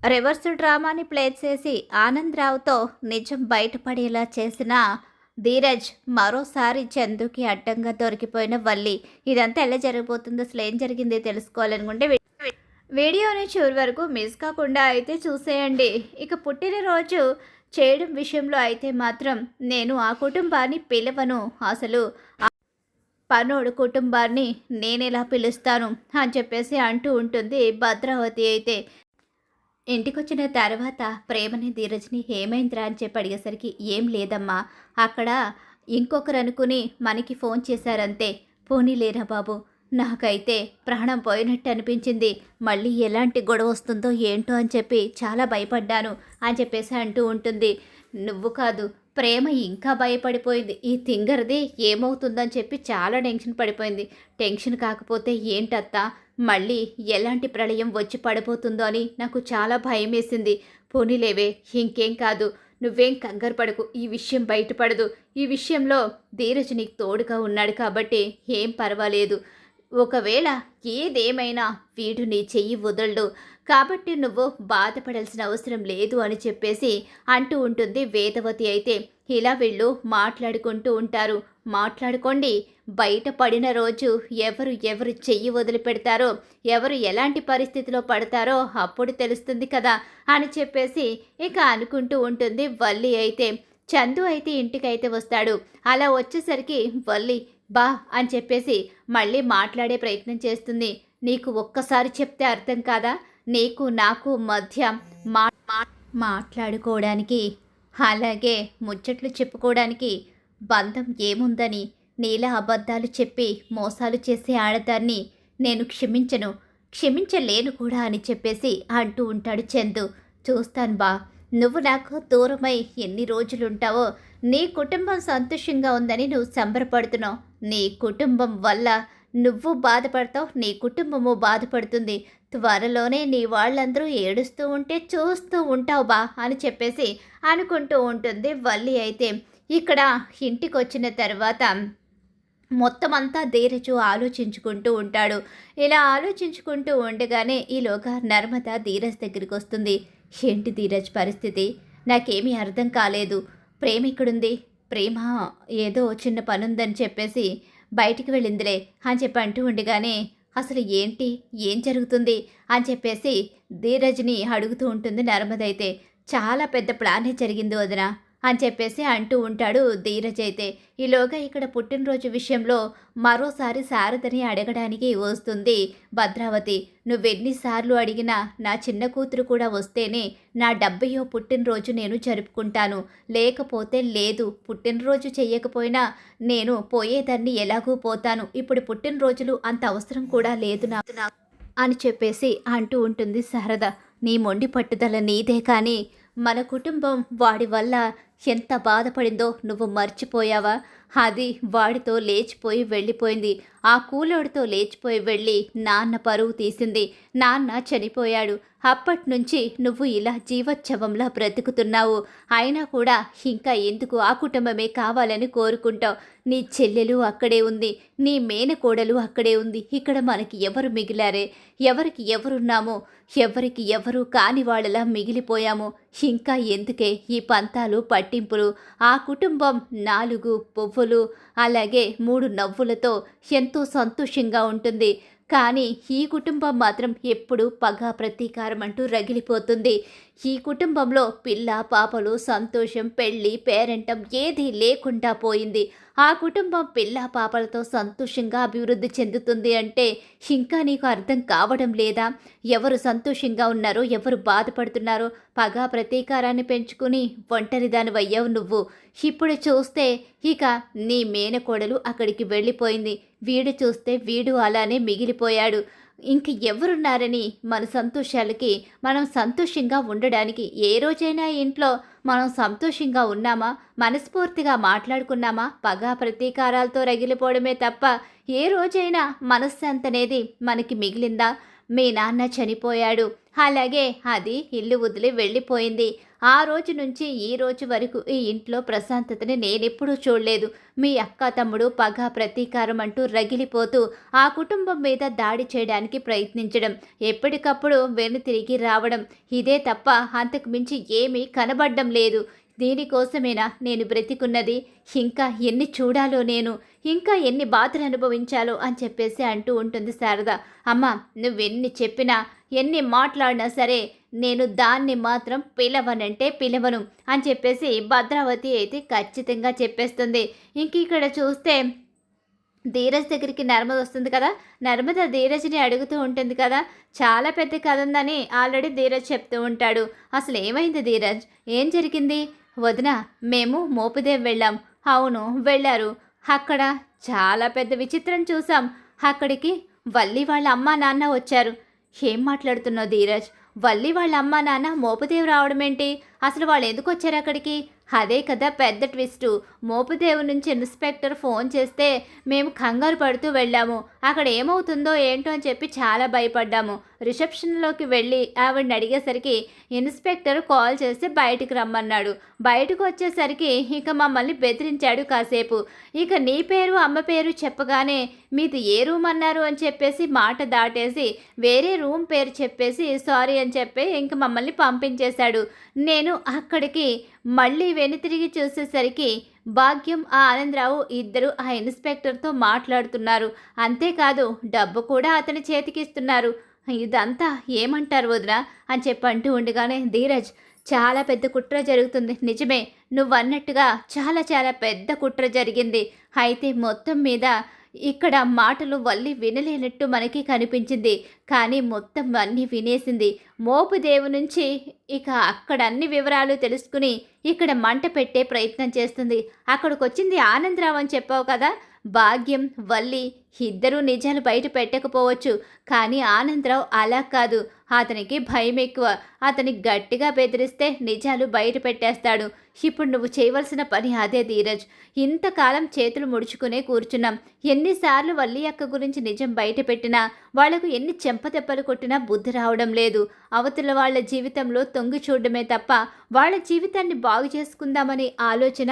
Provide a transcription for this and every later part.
Reverse డ్రామాని play చేసి ఆనంద్ రావుతో నిజం బయటపడేలా చేసిన ధీరజ్ మరోసారి చందుకి అడ్డంగా దొరికిపోయిన వల్లి. ఇదంతా ఎలా జరగబోతుందో, అసలు ఏం జరిగింది తెలుసుకోవాలనుకుంటే వీడియోని చివరి వరకు మిస్ కాకుండా అయితే చూసేయండి. ఇక పుట్టినరోజు చేయడం విషయంలో అయితే మాత్రం నేను ఆ కుటుంబాన్ని పిలవను, అసలు పనోడు కుటుంబాన్ని నేనెలా పిలుస్తాను అని చెప్పేసి అంటూ ఉంటుంది భద్రావతి అయితే. ఇంటికొచ్చిన తర్వాత ప్రేమని ధీరజ్ని ఏమైందిరా అని చెప్పి అడిగేసరికి ఏం లేదమ్మా, అక్కడ ఇంకొకరు అనుకుని మనకి ఫోన్ చేశారంతే. పోనీలేరా బాబు, నాకైతే ప్రాణం పోయినట్టు అనిపించింది. మళ్ళీ ఎలాంటి గొడవ వస్తుందో ఏంటో అని చెప్పి చాలా భయపడ్డాను అని చెప్పేసి అంటూ ఉంటుంది. నువ్వు కాదు, ప్రేమ ఇంకా భయపడిపోయింది. ఈ తింగర్ది ఏమవుతుందని చెప్పి చాలా టెన్షన్ పడిపోయింది. టెన్షన్ కాకపోతే ఏంటత్తా, మళ్ళీ ఎలాంటి ప్రళయం వచ్చి పడిపోతుందో అని నాకు చాలా భయం వేసింది. పోనీలేవే, ఇంకేం కాదు, నువ్వేం కంగారు పడకు, ఈ విషయం బయటపడదు. ఈ విషయంలో ధీరజ్ నీకు తోడుగా ఉన్నాడు కాబట్టి ఏం పర్వాలేదు. ఒకవేళ ఏదేమైనా వీడు నీ చెయ్యి వదలడు, కాబట్టి నువ్వు బాధపడాల్సిన అవసరం లేదు అని చెప్పేసి అంటూ ఉంటుంది వేదవతి అయితే. ఇలా వీళ్ళు మాట్లాడుకుంటూ ఉంటారు. మాట్లాడుకోండి, బయటపడిన రోజు ఎవరు ఎవరు చెయ్యి వదిలిపెడతారో, ఎవరు ఎలాంటి పరిస్థితిలో పడతారో అప్పుడు తెలుస్తుంది కదా అని చెప్పేసి ఇక అనుకుంటూ ఉంటుంది వల్లి అయితే. చందు అయితే ఇంటికైతే వస్తాడు. అలా వచ్చేసరికి వల్లి బా అని చెప్పేసి మళ్ళీ మాట్లాడే ప్రయత్నం చేస్తుంది. నీకు ఒక్కసారి చెప్తే అర్థం కాదా, నీకు నాకు మధ్య మాట్లాడుకోవడానికి, అలాగే ముచ్చట్లు చెప్పుకోవడానికి బంధం ఏముందని, నీలా అబద్ధాలు చెప్పి మోసాలు చేసే ఆడదాన్ని నేను క్షమించలేను కూడా అని చెప్పేసి అంటూ ఉంటాడు చందు. చూస్తాను బా, నువ్వు నాకు దూరమై ఎన్ని రోజులుంటావో, నీ కుటుంబం సంతోషంగా ఉందని నువ్వు సంబరపడుతున్నావు. నీ కుటుంబం వల్ల నువ్వు బాధపడతావు, నీ కుటుంబము బాధపడుతుంది. త్వరలోనే నీ వాళ్ళందరూ ఏడుస్తూ ఉంటే చూస్తూ ఉంటావు బా అని చెప్పేసి అనుకుంటూ ఉంటుంది వల్లి అయితే. ఇక్కడ ఇంటికి వచ్చిన తర్వాత మొత్తం అంతా ధీరజు ఆలోచించుకుంటూ ఉంటాడు. ఇలా ఆలోచించుకుంటూ ఉండగానే ఈలోగా నర్మద ధీరజ్ దగ్గరికి వస్తుంది. ఏంటి ధీరజ్ పరిస్థితి, నాకేమీ అర్థం కాలేదు. ప్రేమ ఇక్కడుంది, ప్రేమ ఏదో చిన్న పనుందని చెప్పేసి బయటికి వెళ్ళిందిలే అని చెప్పి అంటూ ఉండగానే అసలు ఏంటి, ఏం జరుగుతుంది అని చెప్పేసి ధీరజ్ని అడుగుతూ ఉంటుంది నర్మద అయితే. చాలా పెద్ద ప్లానే జరిగింది వదిన అని చెప్పేసి అంటూ ఉంటాడు ధీరజ్ అయితే. ఈలోగా ఇక్కడ పుట్టినరోజు విషయంలో మరోసారి శారదని అడగడానికి వస్తుంది భద్రావతి. నువ్వెన్నిసార్లు అడిగినా నా చిన్న కూతురు కూడా వస్తేనే నా 70వ పుట్టినరోజు నేను జరుపుకుంటాను, లేకపోతే లేదు. పుట్టినరోజు చెయ్యకపోయినా నేను పోయేదాన్ని ఎలాగూ పోతాను. ఇప్పుడు పుట్టినరోజులు అంత అవసరం కూడా లేదు నాకు అని చెప్పేసి అంటూ ఉంటుంది శారద. నీ మొండి పట్టుదల నీదే, కానీ మన కుటుంబం వాడి వల్ల ఎంత బాధపడిందో నువ్వు మర్చిపోయావా? అది వాడితో లేచిపోయి వెళ్ళిపోయింది. ఆ కూలోడితో లేచిపోయి వెళ్ళి నాన్న పరువు తీసింది. నాన్న చనిపోయాడు. అప్పటి నుంచి నువ్వు ఇలా జీవోత్సవంలా బ్రతుకుతున్నావు. అయినా కూడా ఇంకా ఎందుకు ఆ కుటుంబమే కావాలని కోరుకుంటావు? నీ చెల్లెలు అక్కడే ఉంది, నీ మేనకోడలు అక్కడే ఉంది. ఇక్కడ మనకి ఎవరు మిగిలారే? ఎవరికి ఎవరున్నామో, ఎవరికి ఎవరు కాని వాళ్ళలా మిగిలిపోయాము. ఇంకా ఎందుకే ఈ పంతాలు పట్టింపులు? ఆ కుటుంబం 4 పువ్వులు అలాగే 3 నవ్వులతో ఎంతో సంతోషంగా ఉంటుంది. కానీ ఈ కుటుంబం మాత్రం ఎప్పుడు పగ ప్రతీకారం అంటూ రగిలిపోతుంది. ఈ కుటుంబంలో పిల్ల పాపలు, సంతోషం, పెళ్ళి, పేరెంటం ఏదీ లేకుండా పోయింది. ఆ కుటుంబం పిల్ల పాపలతో సంతోషంగా అభివృద్ధి చెందుతుంది అంటే ఇంకా నీకు అర్థం కావడం లేదా? ఎవరు సంతోషంగా ఉన్నారో, ఎవరు బాధపడుతున్నారో పగ ప్రతీకారాన్ని పెంచుకుని ఒంటరిదానివయ్యావు నువ్వు. ఇప్పుడు చూస్తే ఇక నీ మేనకోడలు అక్కడికి వెళ్ళిపోయింది. వీడు చూస్తే వీడు అలానే మిగిలిపోయాడు. ఇంక ఎవరున్నారని మన సంతోషాలకి, మనం సంతోషంగా ఉండడానికి ఏ రోజైనా ఇంట్లో మనం సంతోషంగా ఉన్నామా? మనస్ఫూర్తిగా మాట్లాడుకున్నామా? పగ ప్రతీకారాలతో రగిలిపోవడమే తప్ప ఏ రోజైనా మనశ్శాంతి అనేది మనకి మిగిలిందా? మీ నాన్న చనిపోయాడు, అలాగే అది ఇల్లు వదిలి వెళ్ళిపోయింది. ఆ రోజు నుంచి ఈ రోజు వరకు ఈ ఇంట్లో ప్రశాంతతని నేనెప్పుడూ చూడలేదు. మీ అక్క తమ్ముడు పగ ప్రతీకారం అంటూ రగిలిపోతూ ఆ కుటుంబం మీద దాడి చేయడానికి ప్రయత్నించడం, ఎప్పటికప్పుడు వెనుతిరిగి రావడం, ఇదే తప్ప అంతకు మించి ఏమీ కనబడ్డం లేదు. దీనికోసమేనా నేను బ్రతికున్నది? ఇంకా ఎన్ని చూడాలో నేను, ఇంకా ఎన్ని బాధలు అనుభవించాలో అని చెప్పేసి అంటూ ఉంటుంది శారద. అమ్మ, నువ్వెన్ని చెప్పినా ఎన్ని మాట్లాడినా సరే నేను దాన్ని మాత్రం పిలవనంటే పిలవను అని చెప్పేసి భద్రావతి అయితే ఖచ్చితంగా చెప్పేస్తుంది. ఇంక ఇక్కడ చూస్తే ధీరజ్ దగ్గరికి నర్మద వస్తుంది కదా. నర్మద ధీరజ్ని అడుగుతూ ఉంటుంది కదా, చాలా పెద్ద కథ ఉందని ఆల్రెడీ ధీరజ్ చెప్తూ ఉంటాడు. అసలు ఏమైంది ధీరజ్, ఏం జరిగింది? వదిన, మేము మోపుదేవ్ వెళ్ళాం. అవును వెళ్ళారు. అక్కడ చాలా పెద్ద విచిత్రం చూసాం. అక్కడికి వల్లి వాళ్ళ అమ్మా నాన్న వచ్చారు. ఏం మాట్లాడుతున్నావు ధీరజ్? వల్లి వాళ్ళ అమ్మా నాన్న మోపుదేవ్ రావడం ఏంటి? అసలు వాళ్ళు ఎందుకు వచ్చారు అక్కడికి? అదే కదా పెద్ద ట్విస్టు. మోపుదేవు నుంచి ఇన్స్పెక్టర్ ఫోన్ చేస్తే మేము కంగారు పడుతూ వెళ్ళాము. అక్కడ ఏమవుతుందో ఏంటో అని చెప్పి చాలా భయపడ్డాము. రిసెప్షన్లోకి వెళ్ళి ఆవిడని అడిగేసరికి ఇన్స్పెక్టర్ కాల్ చేసి బయటికి రమ్మన్నాడు. బయటకు వచ్చేసరికి ఇక మమ్మల్ని బెదిరించాడు కాసేపు. ఇక నీ పేరు అమ్మ పేరు చెప్పగానే మీది ఏ రూమ్ అన్నారు అని చెప్పేసి మాట దాటేసి వేరే రూమ్ పేరు చెప్పేసి సారీ అని చెప్పి ఇంక మమ్మల్ని పంపించేశాడు. నేను అక్కడికి మళ్ళీ వెనుతిరిగి చూసేసరికి భాగ్యం, ఆ ఆనందరావు ఇద్దరు ఆ ఇన్స్పెక్టర్తో మాట్లాడుతున్నారు. అంతేకాదు డబ్బు కూడా అతని చేతికిస్తున్నారు. ఇదంతా ఏమంటారు వదిన అని చెప్పంటూ ఉండగానే ధీరజ్, చాలా పెద్ద కుట్ర జరుగుతుంది. నిజమే, నువ్వన్నట్టుగా చాలా చాలా పెద్ద కుట్ర జరిగింది. అయితే మొత్తం మీద ఇక్కడ మాటలు వల్లి వినలేనట్టు మనకి కనిపించింది. కానీ మొత్తం అన్నీ వినేసింది. మోపుదేవు నుంచి ఇక అక్కడ అన్ని వివరాలు తెలుసుకుని ఇక్కడ మంట పెట్టే ప్రయత్నం చేస్తుంది. అక్కడికి వచ్చింది ఆనందరావు అని చెప్పావు కదా. భాగ్యం, వల్లి ఇద్దరూ నిజాలు బయట పెట్టకపోవచ్చు. కానీ ఆనందరావు అలా కాదు. అతనికి భయం ఎక్కువ. అతని గట్టిగా బెదిరిస్తే నిజాలు బయట పెట్టేస్తాడు. ఇప్పుడు నువ్వు చేయవలసిన పని అదే ధీరజ్. ఇంతకాలం చేతులు ముడుచుకునే కూర్చున్నాం. ఎన్నిసార్లు వల్లి అక్క గురించి నిజం బయట పెట్టినా, వాళ్లకు ఎన్ని చెంపదెబ్బలు కొట్టినా బుద్ధి రావడం లేదు. అవతల వాళ్ళ జీవితంలో తొంగి చూడడమే తప్ప వాళ్ళ జీవితాన్ని బాగు చేసుకుందామనే ఆలోచన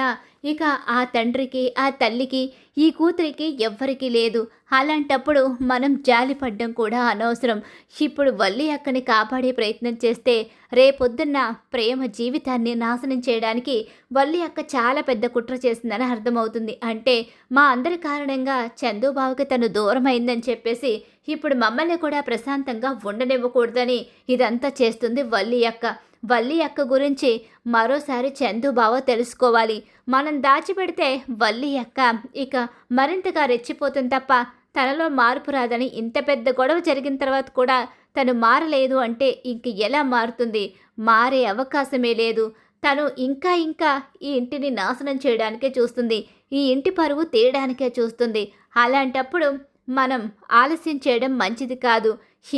ఇక ఆ తండ్రికి, ఆ తల్లికి, ఈ కూతురికి ఎవ్వరికీ లేదు. అలాంటప్పుడు మనం జాలిపడ్డం కూడా అనవసరం. ఇప్పుడు వల్లి అక్కని కాపాడే ప్రయత్నం చేస్తే రేపొద్దున్న ప్రేమ జీవితాన్ని నాశనం చేయడానికి వల్లి అక్క చాలా పెద్ద కుట్ర చేసిందని అర్థమవుతుంది. అంటే మా అందరి కారణంగా చందుబాబుకి తను దూరం అయిందని చెప్పేసి ఇప్పుడు మమ్మల్ని కూడా ప్రశాంతంగా ఉండనివ్వకూడదని ఇదంతా చేస్తుంది వల్లి అక్క. వల్లి అక్క గురించి మరోసారి చందుబావ తెలుసుకోవాలి. మనం దాచిపెడితే వల్లి అక్క ఇక మరింతగా రెచ్చిపోతుంది తప్ప తనలో మార్పు రాదని, ఇంత పెద్ద గొడవ జరిగిన తర్వాత కూడా తను మారలేదు అంటే ఇంక ఎలా మారుతుంది? మారే అవకాశమే లేదు. తను ఇంకా ఇంకా ఈ ఇంటిని నాశనం చేయడానికే చూస్తుంది. ఈ ఇంటి పరువు తీయడానికే చూస్తుంది. అలాంటప్పుడు మనం ఆలస్యం చేయడం మంచిది కాదు.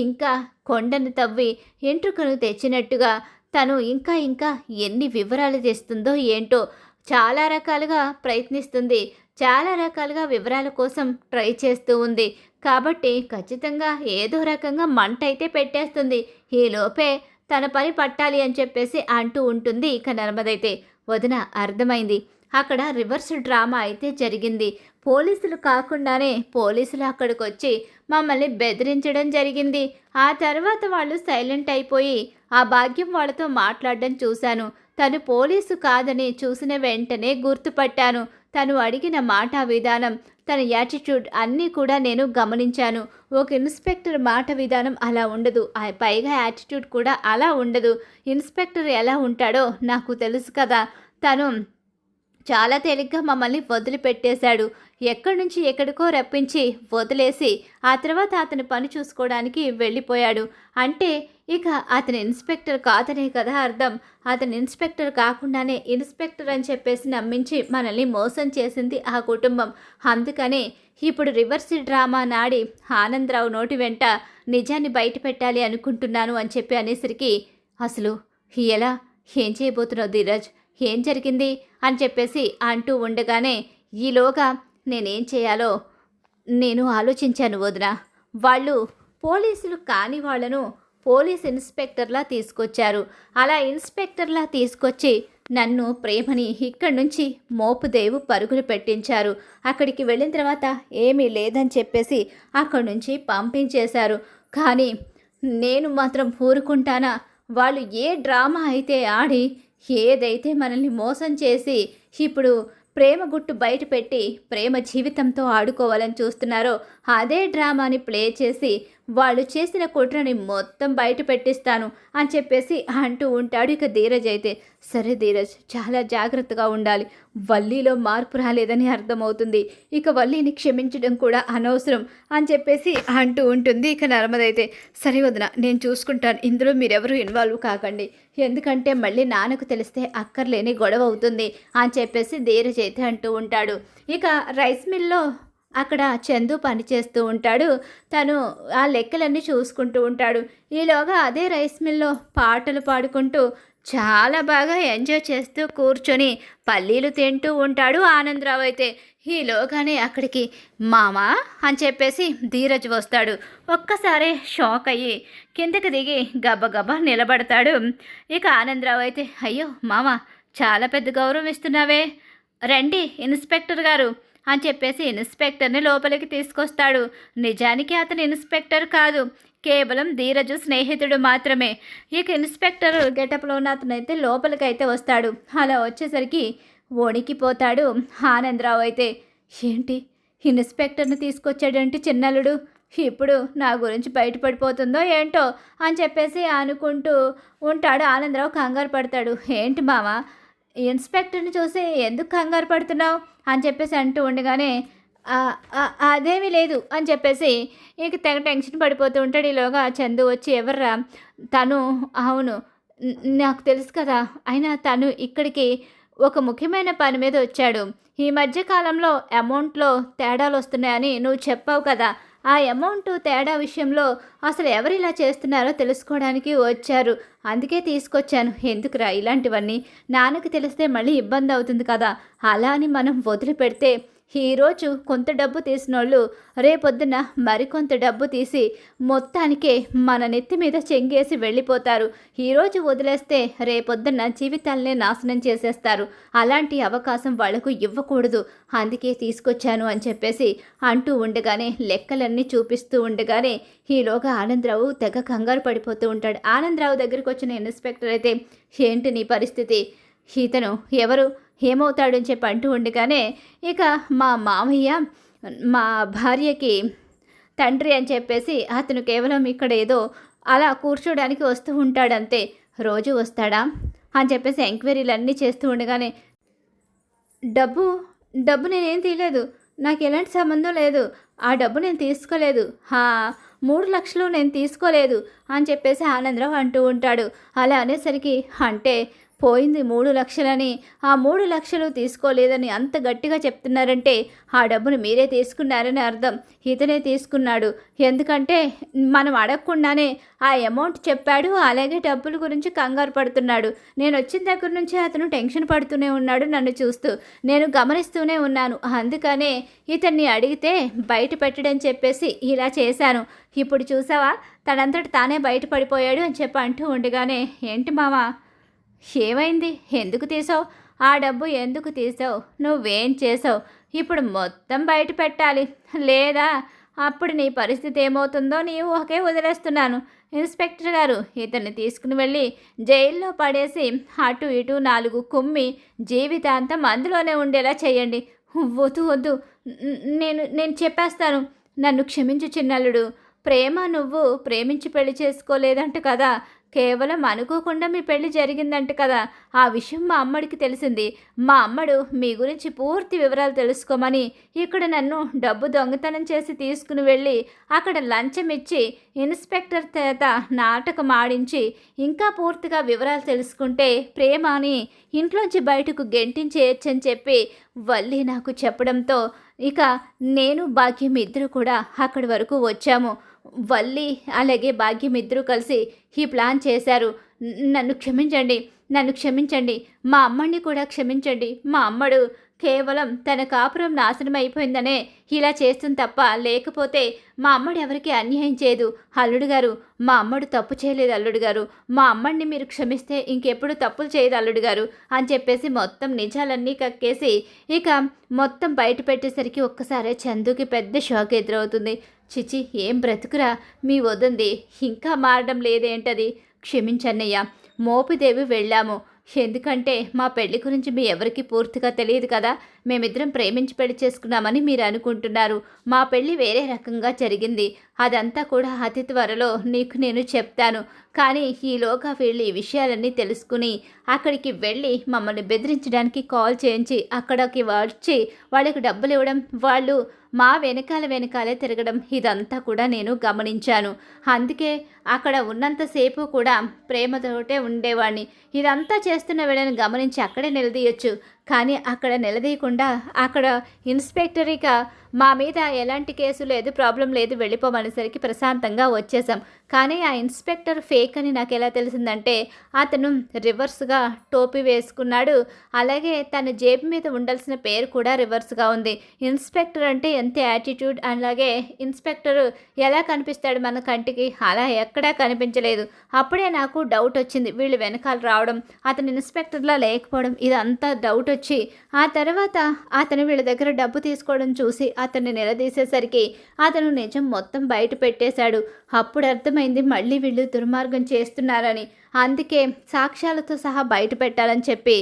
ఇంకా కొండను తవ్వి ఎంట్రుకను తెచ్చినట్టుగా తను ఇంకా ఇంకా ఎన్ని వివరాలు తెస్తుందో ఏంటో. చాలా రకాలుగా ప్రయత్నిస్తుంది. చాలా రకాలుగా వివరాల కోసం ట్రై చేస్తూ ఉంది. కాబట్టి ఖచ్చితంగా ఏదో రకంగా మంట అయితే పెట్టేస్తుంది. ఈలోపే తన పని పట్టాలి అని చెప్పేసి అంటూ ఉంటుంది ఇక నర్మదైతే. వదిన, అర్థమైంది. అక్కడ రివర్స్ డ్రామా అయితే జరిగింది. పోలీసులు కాకుండానే పోలీసులు అక్కడికి వచ్చి మమ్మల్ని బెదిరించడం జరిగింది. ఆ తర్వాత వాళ్ళు సైలెంట్ అయిపోయి ఆ భాగ్యం వాళ్ళతో మాట్లాడడం చూశాను. తను పోలీసు కాదని చూసిన వెంటనే గుర్తుపట్టాను. తను అడిగిన మాట విధానం, తన యాటిట్యూడ్ అన్నీ కూడా నేను గమనించాను. ఒక ఇన్స్పెక్టర్ మాట విధానం అలా ఉండదు. పైగా యాటిట్యూడ్ కూడా అలా ఉండదు. ఇన్స్పెక్టర్ ఎలా ఉంటాడో నాకు తెలుసు కదా. తను చాలా తేలిగ్గా మమ్మల్ని వదిలిపెట్టేశాడు. ఎక్కడి నుంచి ఎక్కడికో రప్పించి వదిలేసి ఆ తర్వాత అతని పని చూసుకోవడానికి వెళ్ళిపోయాడు. అంటే ఇక అతని ఇన్స్పెక్టర్ కాదనే కదా అర్థం. అతని ఇన్స్పెక్టర్ కాకుండానే ఇన్స్పెక్టర్ అని చెప్పేసి నమ్మించి మనల్ని మోసం చేసింది ఆ కుటుంబం. అందుకనే ఇప్పుడు రివర్స్ డ్రామా నాడి ఆనందరావు నోటి వెంట నిజాన్ని బయట పెట్టాలి అనుకుంటున్నాను అని చెప్పి అనేసరికి, అసలు ఎలా, ఏం చేయబోతున్నావు ధీరజ్, ఏం జరిగింది అని చెప్పేసి అంటూ ఉండగానే ఈలోగా నేనేం చేయాలో నేను ఆలోచించాను వదిన. వాళ్ళు పోలీసులు కాని వాళ్ళను పోలీస్ ఇన్స్పెక్టర్లా తీసుకొచ్చారు. అలా ఇన్స్పెక్టర్లా తీసుకొచ్చి నన్ను ప్రేమని ఇక్కడి నుంచి మోపుదేవు పరుగులు పెట్టించారు. అక్కడికి వెళ్ళిన తర్వాత ఏమీ లేదని చెప్పేసి అక్కడి నుంచి పంపించేశారు. కానీ నేను మాత్రం ఊరుకుంటానా? వాళ్ళు ఏ డ్రామా అయితే ఆడి ఏదైతే మనల్ని మోసం చేసి ఇప్పుడు ప్రేమ గుట్టు బయట పెట్టి ప్రేమ జీవితంతో ఆడుకోవాలని చూస్తున్నారో అదే డ్రామాని ప్లే చేసి వాళ్ళు చేసిన కుట్రని మొత్తం బయట పెట్టిస్తాను అని చెప్పేసి అంటూ ఉంటాడు. ఇక ధీరజ్ అయితే సరే ధీరజ్, చాలా జాగ్రత్తగా ఉండాలి, వల్లీలో మార్పు రాలేదని అర్థమవుతుంది, ఇక వల్లీని క్షమించడం కూడా అనవసరం అని చెప్పేసి అంటూ ఉంటుంది. ఇక నర్మదైతే సరే వదిన, నేను చూసుకుంటాను, ఇందులో మీరెవరూ ఇన్వాల్వ్ కాకండి, ఎందుకంటే మళ్ళీ నాన్నకు తెలిస్తే అక్కర్లేని గొడవ అవుతుంది అని చెప్పేసి ధీరజ్ అయితే అంటూ ఉంటాడు. ఇక రైస్ మిల్లో అక్కడ చందు పనిచేస్తూ ఉంటాడు. తను ఆ లెక్కలన్నీ చూసుకుంటూ ఉంటాడు. ఈలోగా అదే రైస్ మిల్లో పాటలు పాడుకుంటూ చాలా బాగా ఎంజాయ్ చేస్తూ కూర్చొని పల్లీలు తింటూ ఉంటాడు ఆనందరావు అయితే. ఈలోగానే అక్కడికి మామా అని చెప్పేసి ధీరజ్ వస్తాడు. ఒక్కసారే షాక్ అయ్యి కిందకి దిగి గబగబా నిలబడతాడు. ఇక ఆనందరావు అయితే అయ్యో మామ, చాలా పెద్ద గౌరవం ఇస్తున్నావే, రండి ఇన్స్పెక్టర్ గారు అని చెప్పేసి ఇన్స్పెక్టర్ని లోపలికి తీసుకొస్తాడు. నిజానికి అతను ఇన్స్పెక్టర్ కాదు, కేవలం ధీరజు స్నేహితుడు మాత్రమే. ఇక ఇన్స్పెక్టర్ గెటప్లో ఉన్న అతనైతే లోపలికైతే వస్తాడు. అలా వచ్చేసరికి వణికిపోతాడు ఆనందరావు అయితే. ఏంటి ఇన్స్పెక్టర్ని తీసుకొచ్చాడంటే చిన్నల్లుడు, ఇప్పుడు నా గురించి బయటపడిపోతుందో ఏంటో అని చెప్పేసి అనుకుంటూ ఉంటాడు. ఆనందరావు కంగారు పడతాడు. ఏంటి మామ, ఇన్స్పెక్టర్ని చూసి ఎందుకు కంగారు పడుతున్నావు అని చెప్పేసి అంటూ ఉండగానే అదేమీ లేదు అని చెప్పేసి ఇక తెగ టెన్షన్ పడిపోతూ ఉంటాడు. ఈలోగా చందు వచ్చి ఎవర్రా తను, అవును నాకు తెలుసు కదా, అయినా తను ఇక్కడికి ఒక ముఖ్యమైన పని మీద వచ్చాడు, ఈ మధ్యకాలంలో అమౌంట్లో తేడాలు వస్తున్నాయని నువ్వు చెప్పావు కదా, ఆ అమౌంట్ తేడా విషయంలో అసలు ఎవరు ఇలా చేస్తున్నారో తెలుసుకోవడానికి వచ్చారు, అందుకే తీసుకొచ్చాను. ఎందుకురా ఇలాంటివన్నీ, నాన్నకు తెలిస్తే మళ్ళీ ఇబ్బంది అవుతుంది కదా, అలా అని మనం వదిలిపెడితే ఈరోజు కొంత డబ్బు తీసినోళ్ళు రేపొద్దున మరికొంత డబ్బు తీసి మొత్తానికే మన నెత్తి మీద చెంగేసి వెళ్ళిపోతారు. ఈరోజు వదిలేస్తే రేపొద్దున జీవితాలనే నాశనం చేసేస్తారు. అలాంటి అవకాశం వాళ్లకు ఇవ్వకూడదు, అందుకే తీసుకొచ్చాను అని చెప్పేసి అంటూ ఉండగానే లెక్కలన్నీ చూపిస్తూ ఉండగానే ఈలోగా ఆనందరావు తెగ కంగారు పడిపోతూ ఉంటాడు. ఆనందరావు దగ్గరికి వచ్చిన ఇన్స్పెక్టర్ అయితే ఏంటి నీ పరిస్థితి, ఇతను ఎవరు, ఏమవుతాడని చెప్పి అంటూ ఉండగానే ఇక మా మామయ్య మా భార్యకి తండ్రి అని చెప్పేసి అతను కేవలం ఇక్కడ ఏదో అలా కూర్చోడానికి వస్తూ ఉంటాడంతే, రోజు వస్తాడా అని చెప్పేసి ఎంక్వైరీలన్నీ చేస్తూ ఉండగానే డబ్బు నేనేం తీయలేదు, నాకు ఎలాంటి సంబంధం లేదు, ఆ డబ్బు నేను తీసుకోలేదు, 3 లక్షలు నేను తీసుకోలేదు అని చెప్పేసి ఆనందరావు అంటూ ఉంటాడు. అలా అనేసరికి అంటే పోయింది 3 లక్షలని, ఆ 3 లక్షలు తీసుకోలేదని అంత గట్టిగా చెప్తున్నారంటే ఆ డబ్బును మీరే తీసుకున్నారని అర్థం. ఇతనే తీసుకున్నాడు, ఎందుకంటే మనం అడగకుండానే ఆ అమౌంట్ చెప్పాడు, అలాగే డబ్బుల గురించి కంగారు పడుతున్నాడు. నేను వచ్చిన దగ్గర నుంచి అతను టెన్షన్ పడుతూనే ఉన్నాడు నన్ను చూస్తూ, నేను గమనిస్తూనే ఉన్నాను, అందుకనే ఇతన్ని అడిగితే బయట పెట్టడని చెప్పేసి ఇలా చేశాను. ఇప్పుడు చూసావా తనంతట తానే బయటపడిపోయాడు అని చెప్పి అంటూ ఉండగానే ఏంటి మావా ఏమైంది, ఎందుకు తీసావు, ఆ డబ్బు ఎందుకు తీసావు, నువ్వేం చేసావు, ఇప్పుడు మొత్తం బయట పెట్టాలి, లేదా అప్పుడు నీ పరిస్థితి ఏమవుతుందో నీవు ఒకే వదిలేస్తున్నాను. ఇన్స్పెక్టర్ గారు ఇతన్ని తీసుకుని వెళ్ళి జైల్లో పడేసి అటు ఇటు 4 కుమ్మి జీవితాంతం అందులోనే ఉండేలా చేయండి. వద్దు, నేను చెప్పేస్తాను, నన్ను క్షమించు చిన్నల్లుడు, ప్రేమ నువ్వు ప్రేమించి పెళ్లి చేసుకోలేదంట కదా, కేవలం అనుకోకుండా మీ పెళ్లి జరిగిందంట కదా, ఆ విషయం మా అమ్మడికి తెలిసింది, మా అమ్మడు మీ గురించి పూర్తి వివరాలు తెలుసుకోమని ఇక్కడ నన్ను డబ్బు దొంగతనం చేసి తీసుకుని వెళ్ళి అక్కడ లంచం ఇచ్చి ఇన్స్పెక్టర్ చేత నాటకం ఆడించి ఇంకా పూర్తిగా వివరాలు తెలుసుకుంటే ప్రేమ అని ఇంట్లోంచి బయటకు గెంటించేయచ్చని చెప్పి వల్లి నాకు చెప్పడంతో ఇక నేను భాగ్యం ఇద్దరు కూడా అక్కడి వరకు వచ్చాము. వల్లి అలాగే భాగ్యం ఇద్దరూ కలిసి ఈ ప్లాన్ చేశారు. నన్ను క్షమించండి, మా అమ్మని కూడా క్షమించండి, మా అమ్మడు కేవలం తన కాపురం నాశనం అయిపోయిందనే ఇలా చేస్తుంది తప్ప, లేకపోతే మా అమ్మడు ఎవరికి అన్యాయం చేయదు. అల్లుడు గారు, మా అమ్మడు తప్పు చేయలేదు అల్లుడు గారు. మా అమ్మడిని మీరు క్షమిస్తే ఇంకెప్పుడు తప్పులు చేయదు అల్లుడు గారు అని చెప్పేసి మొత్తం నిజాలన్నీ కక్కేసి ఇక మొత్తం బయట పెట్టేసరికి ఒక్కసారే చందుకి పెద్ద షాక్ ఎదురవుతుంది. చిచి, ఏం బ్రతుకురా మీ వదంది, ఇంకా మారడం లేదేంటది. క్షమించన్నయ్య, మోపిదేవి వెళ్ళాము. ఎందుకంటే మా పెళ్లి గురించి మీ ఎవరికి పూర్తిగా తెలియదు కదా. మేమిద్దరం ప్రేమించి పెళ్లి చేసుకున్నామని మీరు అనుకుంటున్నారు. మా పెళ్లి వేరే రకంగా జరిగింది. అదంతా కూడా అతి త్వరలో నీకు నేను చెప్తాను. కానీ ఈలోగా వీళ్ళు ఈ విషయాలన్నీ తెలుసుకుని అక్కడికి వెళ్ళి మమ్మల్ని బెదిరించడానికి కాల్ చేయించి అక్కడికి వచ్చి వాళ్ళకి డబ్బులు ఇవ్వడం, వాళ్ళు మా వెనకాలే తిరగడం, ఇదంతా కూడా నేను గమనించాను. అందుకే అక్కడ ఉన్నంతసేపు కూడా ప్రేమతోటే ఉండేవాడిని. ఇదంతా చేస్తున్న వీళ్ళని గమనించి అక్కడే నిలదీయొచ్చు. కానీ అక్కడ నిలదీయకుండా అక్కడ ఇన్స్పెక్టర్గా మా మీద ఎలాంటి కేసు లేదు, ప్రాబ్లం లేదు, వెళ్ళిపోమనేసరికి ప్రశాంతంగా వచ్చేసాం. కానీ ఆ ఇన్స్పెక్టర్ ఫేక్ అని నాకు ఎలా తెలిసిందంటే, అతను రివర్స్గా టోపీ వేసుకున్నాడు. అలాగే తన జేబు మీద ఉండాల్సిన పేరు కూడా రివర్స్గా ఉంది. ఇన్స్పెక్టర్ అంటే ఎంత యాటిట్యూడ్, అలాగే ఇన్స్పెక్టర్ ఎలా కనిపిస్తాడు మన కంటికి, అలా ఎక్కడా కనిపించలేదు. అప్పుడే నాకు డౌట్ వచ్చింది, వీళ్ళు వెనకాల రావడం, అతను ఇన్స్పెక్టర్లా లేకపోవడం, ఇదంతా డౌట్ వచ్చి ఆ తర్వాత అతను వీళ్ళ దగ్గర డబ్బు తీసుకోవడం చూసి అతన్ని నిలదీసేసరికి అతను నిజం మొత్తం బయట పెట్టేశాడు. అప్పుడు అర్థమైంది మళ్ళీ వీళ్ళు దుర్మార్గం చేస్తున్నారని. అందుకే సాక్ష్యాలతో సహా బయట పెట్టాలని చెప్పి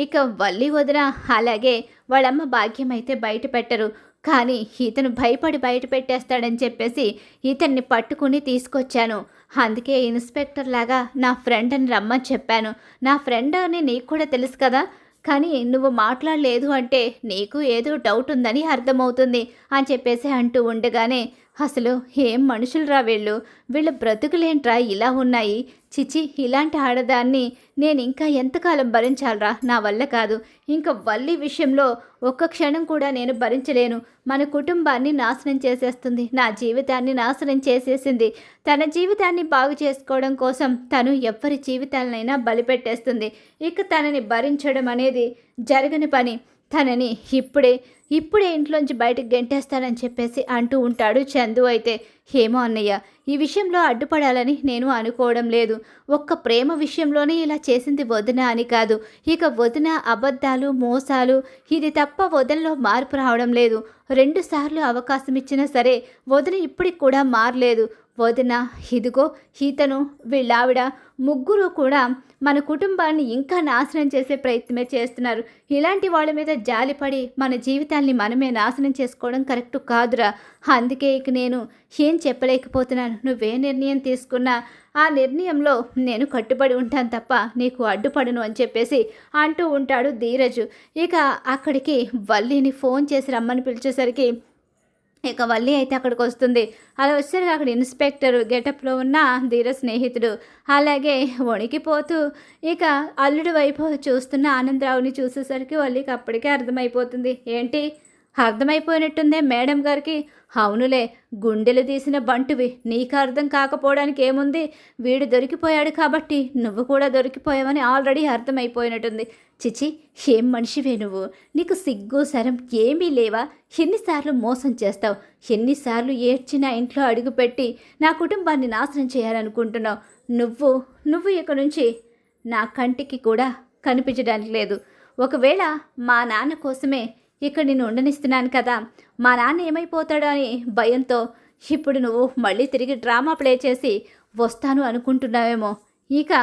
ఇక వల్లి వదిన అలాగే వాళ్ళమ్మ భాగ్యం అయితే బయట పెట్టరు. కానీ ఇతను భయపడి బయట పెట్టేస్తాడని చెప్పేసి ఇతన్ని పట్టుకుని తీసుకొచ్చాను. అందుకే ఇన్స్పెక్టర్ లాగా నా ఫ్రెండ్ అని రమ్మని చెప్పాను. నా ఫ్రెండ్ అని నీకు కూడా తెలుసు కదా, కానీ నువ్వు మాట్లాడలేదు అంటే నీకు ఏదో డౌట్ ఉందని అర్థమవుతుంది అని చెప్పేసి అంటూ ఉండగానే, అసలు ఏం మనుషులరా వీళ్ళు బ్రతుకులేంట్రా ఇలా ఉన్నాయి. చిచి, ఇలాంటి ఆడదాన్ని నేను ఇంకా ఎంతకాలం భరించాలరా, నా వల్ల కాదు. ఇంకా వల్లి విషయంలో ఒక్క క్షణం కూడా నేను భరించలేను. మన కుటుంబాన్ని నాశనం చేసేస్తుంది, నా జీవితాన్ని నాశనం చేసేసింది. తన జీవితాన్ని బాగు చేసుకోవడం కోసం తను ఎవ్వరి జీవితాలనైనా బలిపెట్టేస్తుంది. ఇక తనని భరించడం అనేది జరగని పని. తనని ఇప్పుడే ఇంట్లోంచి బయటకు గెంటేస్తానని చెప్పేసి అంటూ ఉంటాడు చందు. అయితే ఏమో అన్నయ్య, ఈ విషయంలో అడ్డుపడాలని నేను అనుకోవడం లేదు. ఒక్క ప్రేమ విషయంలోనే ఇలా చేసింది వదిన అని కాదు. ఇక వదిన అబద్ధాలు, మోసాలు, ఇది తప్ప వదినలో మార్పు రావడం లేదు. 2 సార్లు అవకాశం ఇచ్చినా సరే వదిన ఇప్పటికి కూడా మారలేదు. వదిన, ఇదిగో ఈతను, వీళ్ళావిడ, ముగ్గురు కూడా మన కుటుంబాన్ని ఇంకా నాశనం చేసే ప్రయత్నమే చేస్తున్నారు. ఇలాంటి వాళ్ళ మీద జాలిపడి మన జీవితాన్ని మనమే నాశనం చేసుకోవడం కరెక్ట్ కాదురా. అందుకే ఇక నేను ఏం చెప్పలేకపోతున్నాను. నువ్వే నిర్ణయం తీసుకున్నా ఆ నిర్ణయంలో నేను కట్టుబడి ఉంటాను తప్ప నీకు అడ్డుపడను అని చెప్పేసి అంటూ ఉంటాడు ధీరజు. ఇక అక్కడికి వల్లిని ఫోన్ చేసి రమ్మని పిలిచేసరికి ఇక వల్లి అయితే అక్కడికి వస్తుంది. అలా వచ్చేసరికి అక్కడ ఇన్స్పెక్టర్ గెటప్లో ఉన్న ధీర స్నేహితుడు అలాగే వణికిపోతూ ఇక అల్లుడి వైపు చూస్తున్న ఆనందరావుని చూసేసరికి వల్లికి అప్పటికే అర్థమైపోతుంది. ఏంటి, అర్థమైపోయినట్టుందే మేడం గారికి? అవునులే, గుండెలు తీసిన బంటువి, నీకు అర్థం కాకపోవడానికి ఏముంది? వీడు దొరికిపోయాడు కాబట్టి నువ్వు కూడా దొరికిపోయావని ఆల్రెడీ అర్థమైపోయినట్టుంది. చిచి, ఏం మనిషివే నువ్వు? నీకు సిగ్గు శరం ఏమీ లేవా? ఎన్నిసార్లు మోసం చేస్తావు? ఎన్నిసార్లు ఏడ్చినా ఇంట్లో అడుగుపెట్టి నా కుటుంబాన్ని నాశనం చేయాలనుకుంటున్నావు? నువ్వు ఇక నుంచి నా కంటికి కూడా కనిపించడానికి లేదు. ఒకవేళ మా నాన్న కోసమే ఇక్కడ నేను ఉండనిస్తున్నాను కదా, మా నాన్న ఏమైపోతాడో అని భయంతో ఇప్పుడు నువ్వు మళ్ళీ తిరిగి డ్రామా ప్లే చేసి వస్తాను అనుకుంటున్నావేమో. ఇక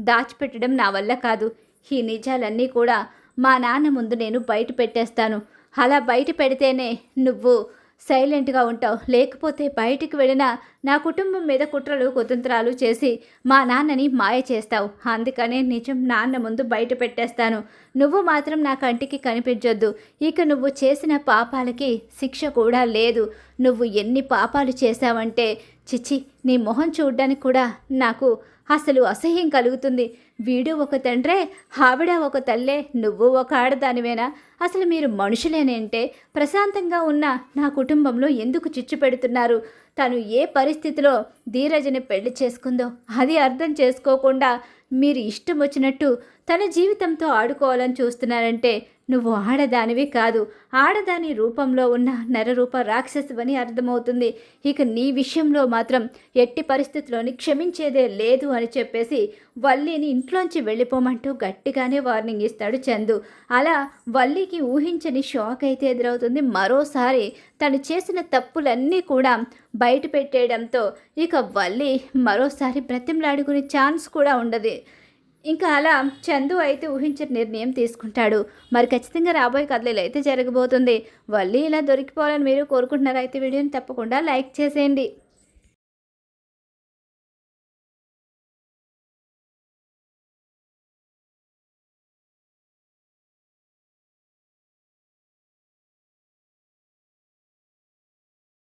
దాచిపెట్టడం నా వల్ల కాదు. ఈ నిజాలన్నీ కూడా మా నాన్న ముందు నేను బయట పెట్టేస్తాను. అలా బయట పెడితేనే నువ్వు సైలెంట్గా ఉంటావు. లేకపోతే బయటికి వెళ్ళినా నా కుటుంబం మీద కుట్రలు కుతంత్రాలు చేసి మా నాన్నని మాయ చేస్తావు. అందుకనే నిజం నాన్న ముందు బయట పెట్టేస్తాను. నువ్వు మాత్రం నా కంటికి కనిపించొద్దు. ఇక నువ్వు చేసిన పాపాలకి శిక్ష కూడా లేదు. నువ్వు ఎన్ని పాపాలు చేశావంటే చిచి, నీ మొహం చూడ్డానికి కూడా నాకు అసలు అసహ్యం కలుగుతుంది. వీడు ఒక తండ్రే, ఆవిడ ఒక తల్లే, నువ్వు ఒక ఆడదానివేనా? అసలు మీరు మనుషులేనంటే ప్రశాంతంగా ఉన్న నా కుటుంబంలో ఎందుకు చిచ్చు పెడుతున్నారు? తను ఏ పరిస్థితిలో ధీరజని పెళ్లి చేసుకుందో అది అర్థం చేసుకోకుండా మీరు ఇష్టం వచ్చినట్టు తన జీవితంతో ఆడుకోవాలని చూస్తున్నారంటే నువ్వు ఆడదానివి కాదు, ఆడదాని రూపంలో ఉన్న నరరూప రాక్షసువని అర్థమవుతుంది. ఇక నీ విషయంలో మాత్రం ఎట్టి పరిస్థితుల్లోని క్షమించేదే లేదు అని చెప్పేసి వల్లిని ఇంట్లోంచి వెళ్ళిపోమంటూ గట్టిగానే వార్నింగ్ ఇస్తాడు చందు. అలా వల్లికి ఊహించని షాక్ అయితే ఎదురవుతుంది. మరోసారి తను చేసిన తప్పులన్నీ కూడా బయట పెట్టేయడంతో ఇక వల్లి మరోసారి బ్రతిమలాడుకునే ఛాన్స్ కూడా ఉండదు. ఇంకా అలా చందు అయితే ఊహించిన నిర్ణయం తీసుకుంటాడు. మరి ఖచ్చితంగా రాబోయే కథలు అయితే జరగబోతుంది. వల్లి ఇలా దొరికిపోవాలని మీరు కోరుకుంటున్నారా? అయితే వీడియోని తప్పకుండా లైక్ చేసేయండి.